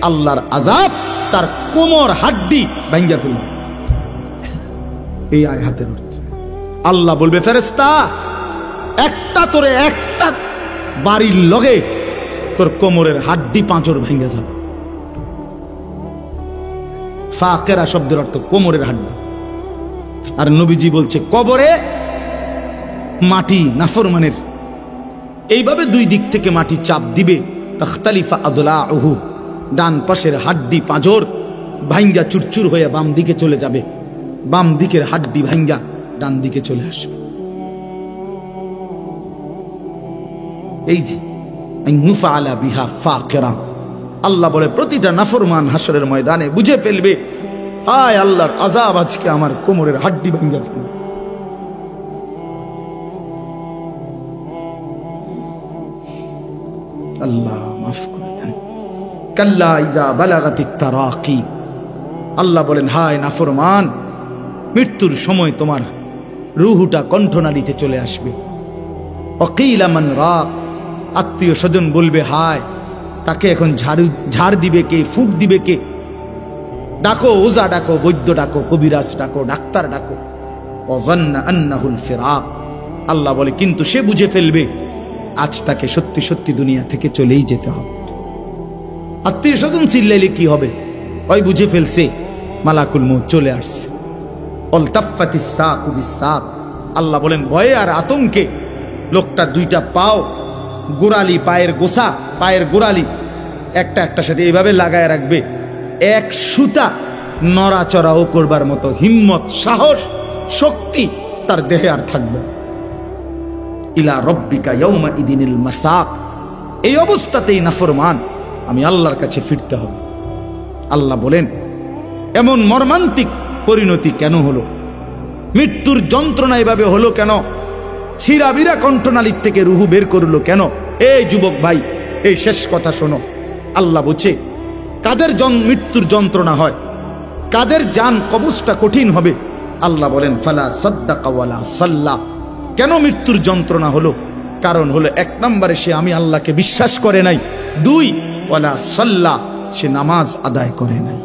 আল্লাহর আযাব তার কোমর হাড্ডি ভাঙ্গা ফেলবে। এই আয়াতের অর্থ আল্লাহ বলবে ফেরেশতা একটা তোরে একটা বাড়ির লগে তোর কোমরের হাড্ডি পাঁচর ভেঙে যাবে। ফাকেরা শব্দের অর্থ কোমরের হাড্ডি। আর নবীজি বলছে কবরে মাটি নাফরমানের এইভাবে দুই দিক থেকে মাটি চাপ দিবে, তাখতালিফা আদলাউহু, ডান পাশের হাড্ডি পাঁজর ভাঙ্গা চুরচুর হয়ে বাম দিকে চলে যাবে, বাম দিকের হাড্ডি ভাঙ্গা ডান দিকে চলে আসবে। এই যে আইনুফআলা বিহা ফাকিরা, আল্লাহ বলে প্রতিটা নাফরমান হাসরের ময়দানে বুঝে ফেলবে হায় আল্লাহর আযাব আজকে আমার কোমরের হাড্ডি ভাঙ্গা ফেলবে। আল্লাহ মাফ করে দেন। কাল্লা ইযা বালাগাতিত তারাকি, আল্লাহ বলেন হায় নাফরমান, মৃত্যুর সময় তোমার রূহটা কণ্ঠনালীতে চলে আসবে। ওয়াকিলা মান রাক, আত্মীয় স্বজন বলবে হায় তাকে এখন ঝাড় দিবে কে, ফুক দিবে কে? ডাকো ওজা ডাকো, বৈদ্য ডাকো, কবিরাজ ডাকো, ডাক্তার ডাকো। ওয়াযান্না আন্নাহুল ফিরাক, আল্লাহ বলে কিন্তু সে বুঝে ফেলবে আজ তাকে সত্যি সত্যি দুনিয়া থেকে চলেই যেতে হবে। আত্মীয় স্বজন চিল্লাইলে কি হবে? ওই বুঝে ফেলছে মালাকুল মউত চলে আসছে। অলতাফাতিস সাকু বিসাক, আল্লাহ বলেন ভয়ে আর আতঙ্কে লোকটা দুইটা পাও গোড়ালি, পায়ের গোসা, পায়ের গোড়ালি একটা একটা সাথে এইভাবে লাগায় রাখবে। এক সুতা নড়াচড়াও করবার মতো হিম্মত, সাহস, শক্তি তার দেহে আর থাকবে। ইলা রব্বিকা ইয়াউমা ইদিনিল মাসাক, এই অবস্থাতেই নাফরমান আমি আল্লাহর কাছে ফিরতে হবে। আল্লাহ বলেন এমন মর্মান্তিক পরিণতি কেন হলো? মৃত্যুর যন্ত্রণা এভাবে হলো কেন? ছিঁড়াবিরা কণ্ঠনালীর থেকে রুহু বের করলো কেন? এই যুবক ভাই, এই শেষ কথা শোনো। আল্লাহ বলছে কাদের মৃত্যুর যন্ত্রণা হয়, কাদের জান কবজটা কঠিন হবে। আল্লাহ বলেন ফালা সাদ্দাকা ওয়ালা সাল্লা, কেন মৃত্যুর যন্ত্রণা হলো? কারণ হলো এক নম্বরে সে আমি আল্লাহকে বিশ্বাস করে নাই, দুই ওয়ালা সাল্লা, সে নামাজ আদায় করে নাই।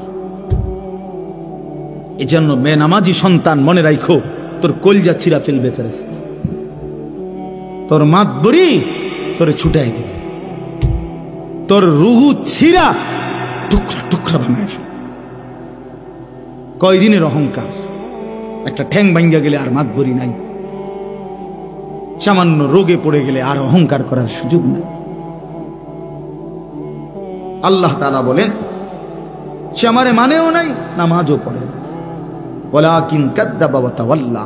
এজন্য বেনামাজি সন্তান মনে রাখো তোর কলজা ছিঁড়া ফেলবে ফেরেশতা, তোর মাতবরি তোরে ছুটাই দিবে, তোর রুহু ছিঁড়া টুকরা টুকরা বানায় ফেলবে। কয়দিনের অহংকার, একটা ঠ্যাং ভাঙ্গা গেলে আর মাতবরি নাই, সামান্য রোগে পড়ে গেলে আর অহংকার করার সুযোগ নাই। আল্লাহ তাআলা বলেন সে আমারে মানেও নাই, নামাজও পড়ে না, ওয়ালাকিন কাদ্দাবা ওয়া তাওয়াল্লা,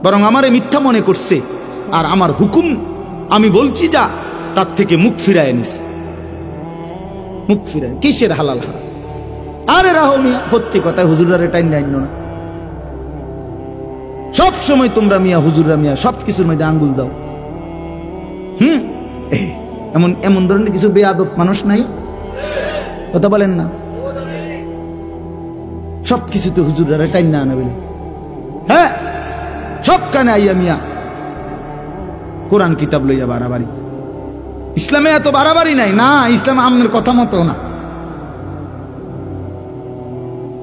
বরং আমারে মিথ্যা মনে করছে আর আমার হুকুম আমি বলছি যা তার থেকে মুখ ফিরায় নিছে। মুখ ফিরায় কিসের হালাল হারাম? আরে রাহো মিয়া, সত্যি কথা হুজুরারে টাইম নাই না, সব সময় তোমরা মিয়া হুজুররা মিয়া সব কিছুর মধ্যে আঙ্গুল দাও। এমন এমন ধরনের কিছু বেয়াদব মানুষ নাই? কথা বলেন না, সব কিছুতে হুজুররা টাইম না আনা বলে, হ্যাঁ সব কানে আইয়া মিয়া কোরআন কিতাব লইয়া বাড়াবাড়ি। ইসলামে এত বাড়াবাড়ি নাই না, ইসলাম আমনের কথা মতো না,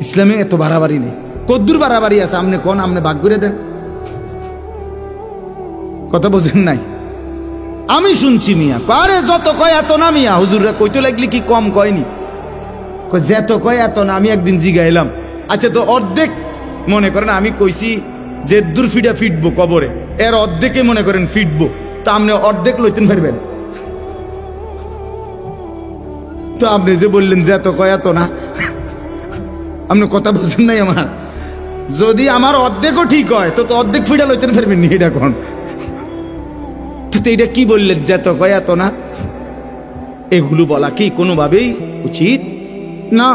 ইসলামে এত বাড়াবাড়ি নেই। কদ্দুর বাড়াবাড়ি আছে আমনে কোন, আমনে ভাগ করে দেন, কথা বোঝেন নাই? আমি শুনছি মিয়া আরে যত কয় এত না মিয়া, হুজুররা কইতে লাগলি কি কম কয়নি, যেত কয় এত না। আমি একদিন জিগাইলাম, আচ্ছা তো অর্ধেক মনে করেন আমি কইছি যে দূর ফিটা ফিটবো কবরে, এর অর্ধেকে মনে করেন ফিটবো, তা আপনি অর্ধেক লইতেন পারবেন? তো আপনি যে বললেন যে এত কয় এত না, আপনি কথা বুঝেন নাই আমার। যদি আমার অর্ধেকও ঠিক হয় তো অর্ধেক ফিটা লইতেন পারবেন নি? এটা কোন তো এটা কি বললেন যে এত কয় এত না? এগুলো বলা কি কোনোভাবেই উচিত না।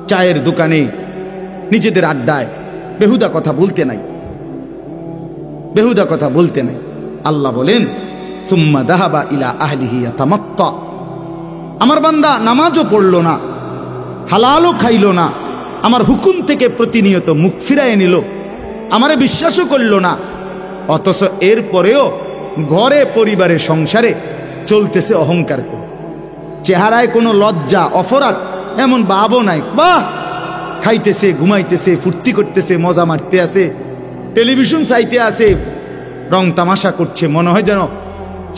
চায়ের দোকানে নিজেদের আড্ডায় বেহুদা কথা বলতে নাই, বেহুদা কথা বলতে নাই। আল্লাহ বলেন সুম্মা দাহাবা ইলা আহলিহি ইয়াতামাত্তা। আমার বান্দা নামাজও পড়লো না, হালালও খাইলো না, আমার হুকুম থেকে প্রতিনিয়ত মুখ ফিরায় নিল, আমারে বিশ্বাসও করলো না, অথচ এর পরেও ঘরে পরিবারে সংসারে চলতেছে অহংকার করে। চেহারায় কোনো লজ্জা অপরাধ এমন ভাবও নাই। বাহ, খাইতেছে, ঘুমাইতেছে, ফুর্তি করতেছে, মজা মারতে আছে, টেলিভিশন চাইতে আছে, রং তামাশা করছে, মনে হয় যেন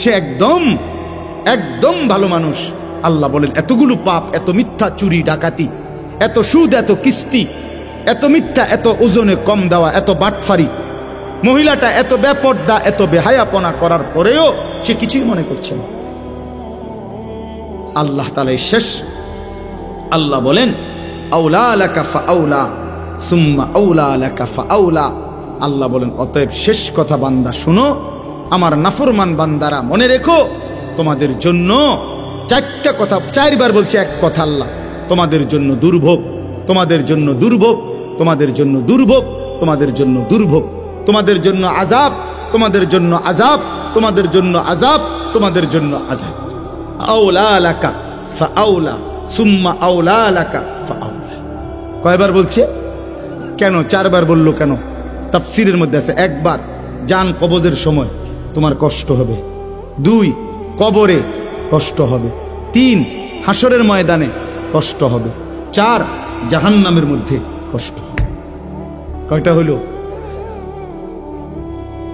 সে একদম একদম ভালো মানুষ। আল্লাহ বলেন এতগুলো পাপ, এত মিথ্যা, চুরি ডাকাতি, এত সুদ, এত কিস্তি, এত মিথ্যা, এত ওজনে কম দেওয়া, এত বাটফারি, মহিলাটা এত বেপর্দা, এত বেহায়াপনা করার পরেও সে কিছুই মনে করছে না। আল্লাহ তাআলা শেষ আল্লাহ বলেন আউলা লাকা ফাআউলা সুম্মা আউলা লাকা ফাআউলা। আল্লাহ বলেন অতএব শেষ কথা বান্দা শুনো, আমার নাফরমান বান্দারা মনে রেখো, তোমাদের জন্য চারটা কথা, চারবার বলছে এক কথা আল্লাহ, তোমাদের জন্য দুর্ভোগ, তোমাদের জন্য দুর্ভোগ, তোমাদের জন্য দুর্ভোগ, তোমাদের জন্য দুর্ভোগ, তোমাদের জন্য আযাব, তোমাদের জন্য আযাব, তোমাদের জন্য আযাব, তোমাদের জন্য আযাব। আউলা লাকা ফাআউলা সুম্মা আউলা লাকা ফাআউলা। কয়বার বলছে? কেন চারবার বললো কেন? তাফসীরের মধ্যে আছে, একবার জান কবজের সময় তোমার কষ্ট হবে, 2 কবরে কষ্ট হবে, 3 হাসরের ময়দানে কষ্ট হবে, 4 জাহান্নামের মধ্যে কষ্ট হবে। কয়টা হলো?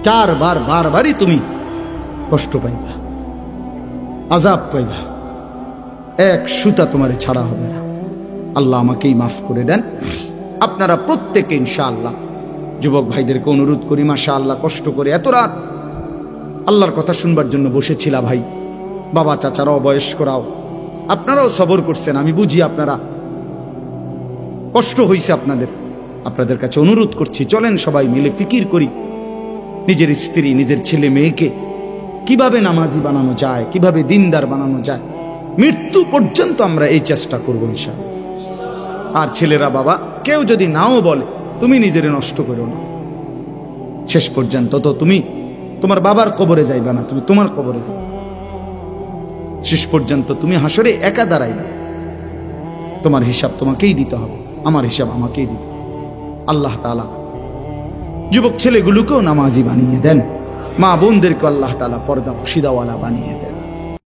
4 বার, বারবারই তুমি কষ্ট পাইবা, আযাব পাইবা, এক সুতা তোমারে ছাড়া হবে না। আল্লাহ আমাকেই মাফ করে দেন। আপনারা প্রত্যেকে ইনশাআল্লাহ, যুবক ভাইদেরকে অনুরোধ করি, মাশাআল্লাহ কষ্ট করে এত রাত আল্লাহর কথা শুনবার জন্য বসেছিলা ভাই, বাবা চাচারাও, বয়স্করাও, আপনারাও সবর করছেন, আমি বুঝি আপনারা কষ্ট হয়েছে আপনাদের। আপনাদের কাছে অনুরোধ করছি, চলেন সবাই মিলে ফিকির করি, নিজের স্ত্রী, নিজের ছেলে মেয়েকে কিভাবে নামাজি বানানো যায়, কিভাবে দিনদার বানানো যায়। মৃত্যু পর্যন্ত আমরা এই চেষ্টা করবো ইনশাআল্লাহ। আর ছেলেরা, বাবা কেউ যদি নাও বলে, তুমি নিজেরে নষ্ট করো না, শেষ পর্যন্ত তো তুমি তোমার বাবার কবরে যাইবা না, তুমি তোমার কবরে যাও। শেষ পর্যন্ত তুমি হাসরে একা দাঁড়াইবে, তোমার হিসাব তোমাকেই দিতে হবে, আমার হিসাব আমাকেই দিতে হবে। আল্লাহ তাআলা যুবক ছেলেগুলোকেও নামাজি বানিয়ে দেন, মা বোনদেরকে আল্লাহ তাআলা পর্দা পুশিদাওয়ালা বানিয়ে দেন।